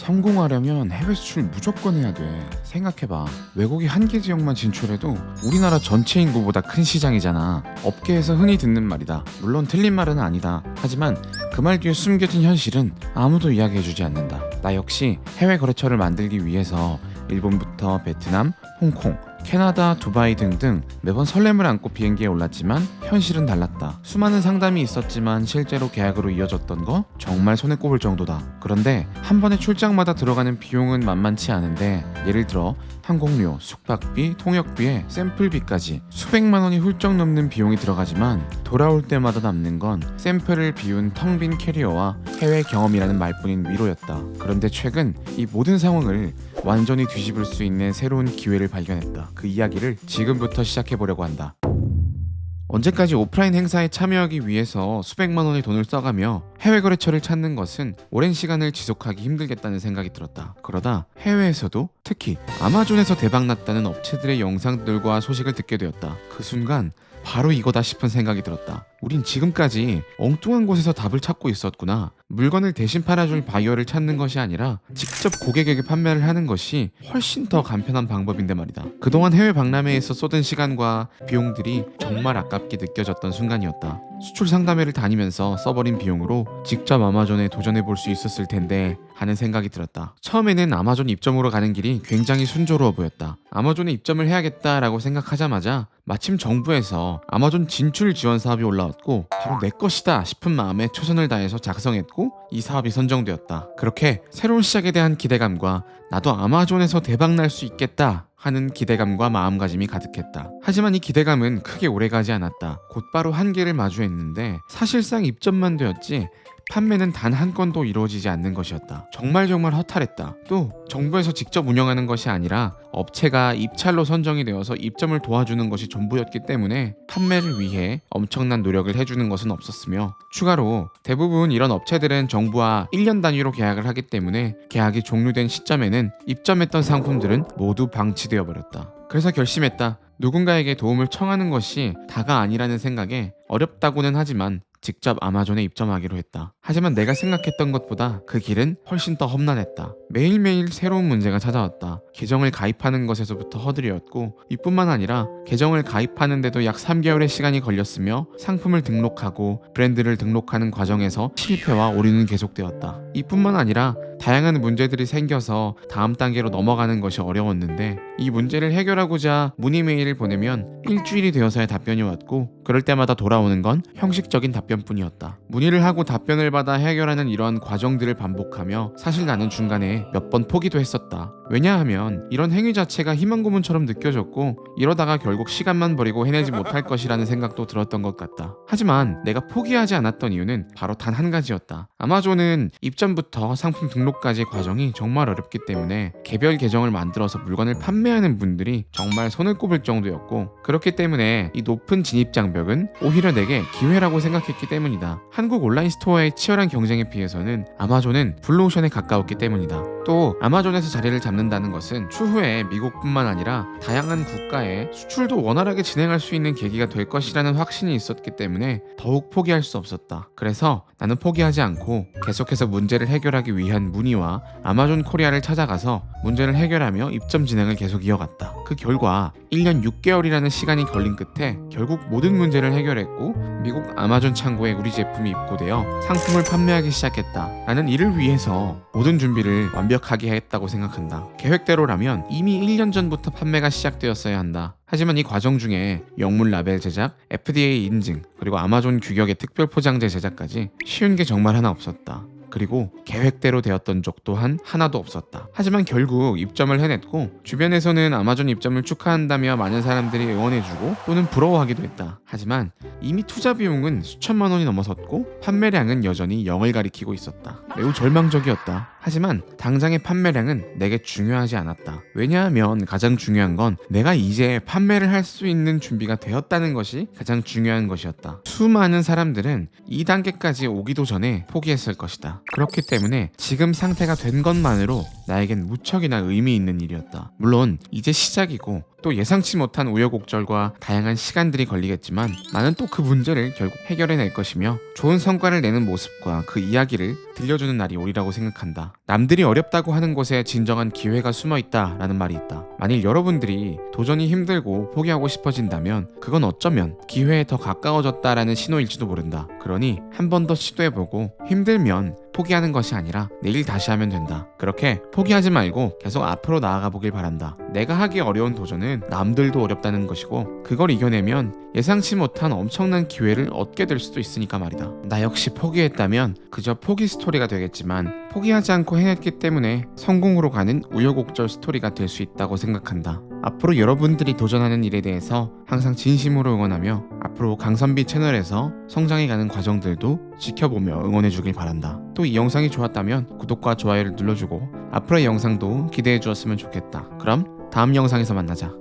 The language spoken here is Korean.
성공하려면 해외 수출 무조건 해야 돼. 생각해봐. 외국이 한 개 지역만 진출해도 우리나라 전체 인구보다 큰 시장이잖아. 업계에서 흔히 듣는 말이다. 물론 틀린 말은 아니다. 하지만 그 말 뒤에 숨겨진 현실은 아무도 이야기해주지 않는다. 나 역시 해외 거래처를 만들기 위해서 일본부터 베트남, 홍콩, 캐나다, 두바이 등등 매번 설렘을 안고 비행기에 올랐지만 현실은 달랐다. 수많은 상담이 있었지만 실제로 계약으로 이어졌던 거 정말 손에 꼽을 정도다. 그런데 한 번에 출장마다 들어가는 비용은 만만치 않은데 예를 들어 항공료, 숙박비, 통역비에 샘플비까지 수백만 원이 훌쩍 넘는 비용이 들어가지만 돌아올 때마다 남는 건 샘플을 비운 텅 빈 캐리어와 해외 경험이라는 말뿐인 위로였다. 그런데 최근 이 모든 상황을 완전히 뒤집을 수 있는 새로운 기회를 발견했다. 그 이야기를 지금부터 시작해보려고 한다. 언제까지 오프라인 행사에 참여하기 위해서 수백만 원의 돈을 써가며 해외 거래처를 찾는 것은 오랜 시간을 지속하기 힘들겠다는 생각이 들었다. 그러다 해외에서도 특히 아마존에서 대박났다는 업체들의 영상들과 소식을 듣게 되었다. 그 순간 바로 이거다 싶은 생각이 들었다. 우린 지금까지 엉뚱한 곳에서 답을 찾고 있었구나. 물건을 대신 팔아줄 바이어를 찾는 것이 아니라 직접 고객에게 판매를 하는 것이 훨씬 더 간편한 방법인데 말이다. 그동안 해외 박람회에서 쏟은 시간과 비용들이 정말 아깝게 느껴졌던 순간이었다. 수출 상담회를 다니면서 써버린 비용으로 직접 아마존에 도전해볼 수 있었을 텐데 하는 생각이 들었다. 처음에는 아마존 입점으로 가는 길이 굉장히 순조로워 보였다. 아마존에 입점을 해야겠다라고 생각하자마자 마침 정부에서 아마존 진출 지원 사업이 올라왔고 바로 내 것이다 싶은 마음에 최선을 다해서 작성했고 이 사업이 선정되었다. 그렇게 새로운 시작에 대한 기대감과 나도 아마존에서 대박날 수 있겠다 하는 기대감과 마음가짐이 가득했다. 하지만 이 기대감은 크게 오래가지 않았다. 곧바로 한계를 마주했는데 사실상 입점만 되었지 판매는 단 한 건도 이루어지지 않는 것이었다. 정말 허탈했다. 또 정부에서 직접 운영하는 것이 아니라 업체가 입찰로 선정이 되어서 입점을 도와주는 것이 전부였기 때문에 판매를 위해 엄청난 노력을 해주는 것은 없었으며 추가로 대부분 이런 업체들은 정부와 1년 단위로 계약을 하기 때문에 계약이 종료된 시점에는 입점했던 상품들은 모두 방치되어 버렸다. 그래서 결심했다. 누군가에게 도움을 청하는 것이 다가 아니라는 생각에 어렵다고는 하지만 직접 아마존에 입점하기로 했다. 하지만 내가 생각했던 것보다 그 길은 훨씬 더 험난했다. 매일매일 새로운 문제가 찾아왔다. 계정을 가입하는 것에서부터 허들이었고 이뿐만 아니라 계정을 가입하는데도 약 3개월의 시간이 걸렸으며 상품을 등록하고 브랜드를 등록하는 과정에서 실패와 오류는 계속되었다. 이뿐만 아니라 다양한 문제들이 생겨서 다음 단계로 넘어가는 것이 어려웠는데 이 문제를 해결하고자 문의 메일을 보내면 일주일이 되어서야 답변이 왔고 그럴 때마다 돌아오는 건 형식적인 답변뿐이었다. 문의를 하고 답변을 받아 해결하는 이러한 과정들을 반복하며 사실 나는 중간에 몇 번 포기도 했었다. 왜냐하면 이런 행위 자체가 희망 고문처럼 느껴졌고 이러다가 결국 시간만 버리고 해내지 못할 것이라는 생각도 들었던 것 같다. 하지만 내가 포기하지 않았던 이유는 바로 단 한 가지였다. 아마존은 입점부터 상품 등록까지의 과정이 정말 어렵기 때문에 개별 계정을 만들어서 물건을 판매하는 분들이 정말 손을 꼽을 정도였고 그렇기 때문에 이 높은 진입 장벽은 오히려 내게 기회라고 생각했기 때문이다. 한국 온라인 스토어의 치열한 경쟁에 비해서는 아마존은 블루오션에 가까웠기 때문이다. 또 아마존에서 자리를 잡는다는 것은 추후에 미국뿐만 아니라 다양한 국가에 수출도 원활하게 진행할 수 있는 계기가 될 것이라는 확신이 있었기 때문에 더욱 포기할 수 없었다. 그래서 나는 포기하지 않고 계속해서 문제를 해결하기 위한 문의와 아마존 코리아를 찾아가서 문제를 해결하며 입점 진행을 계속 이어갔다. 그 결과 1년 6개월이라는 시간이 걸린 끝에 결국 모든 문제를 해결했고 미국 아마존 창고에 우리 제품이 입고되어 상품을 판매하기 시작했다. 나는 이를 위해서 모든 준비를 완벽하게 했다고 생각한다. 계획대로라면 이미 1년 전부터 판매가 시작되었어야 한다. 하지만 이 과정 중에 영문 라벨 제작, FDA 인증, 그리고 아마존 규격의 특별 포장재 제작까지 쉬운 게 정말 하나 없었다. 그리고 계획대로 되었던 적 또한 하나도 없었다. 하지만 결국 입점을 해냈고 주변에서는 아마존 입점을 축하한다며 많은 사람들이 응원해주고 또는 부러워하기도 했다. 하지만 이미 투자 비용은 수천만 원이 넘어섰고 판매량은 여전히 0을 가리키고 있었다. 매우 절망적이었다. 하지만 당장의 판매량은 내게 중요하지 않았다. 왜냐하면 가장 중요한 건 내가 이제 판매를 할 수 있는 준비가 되었다는 것이 가장 중요한 것이었다. 수많은 사람들은 이 단계까지 오기도 전에 포기했을 것이다. 그렇기 때문에 지금 상태가 된 것만으로 나에겐 무척이나 의미 있는 일이었다. 물론 이제 시작이고 또 예상치 못한 우여곡절과 다양한 시간들이 걸리겠지만 나는 또 그 문제를 결국 해결해낼 것이며 좋은 성과를 내는 모습과 그 이야기를 들려주는 날이 오리라고 생각한다. 남들이 어렵다고 하는 곳에 진정한 기회가 숨어있다 라는 말이 있다. 만일 여러분들이 도전이 힘들고 포기하고 싶어진다면 그건 어쩌면 기회에 더 가까워졌다라는 신호일지도 모른다. 그러니 한 번 더 시도해보고 힘들면 포기하는 것이 아니라 내일 다시 하면 된다. 그렇게 포기하지 말고 계속 앞으로 나아가 보길 바란다. 내가 하기 어려운 도전은 남들도 어렵다는 것이고 그걸 이겨내면 예상치 못한 엄청난 기회를 얻게 될 수도 있으니까 말이다. 나 역시 포기했다면 그저 포기 스토리가 되겠지만 포기하지 않고 해냈기 때문에 성공으로 가는 우여곡절 스토리가 될 수 있다고 생각한다. 앞으로 여러분들이 도전하는 일에 대해서 항상 진심으로 응원하며 앞으로 강선비 채널에서 성장해가는 과정들도 지켜보며 응원해주길 바란다. 또 이 영상이 좋았다면 구독과 좋아요를 눌러주고 앞으로의 영상도 기대해 주었으면 좋겠다. 그럼 다음 영상에서 만나자.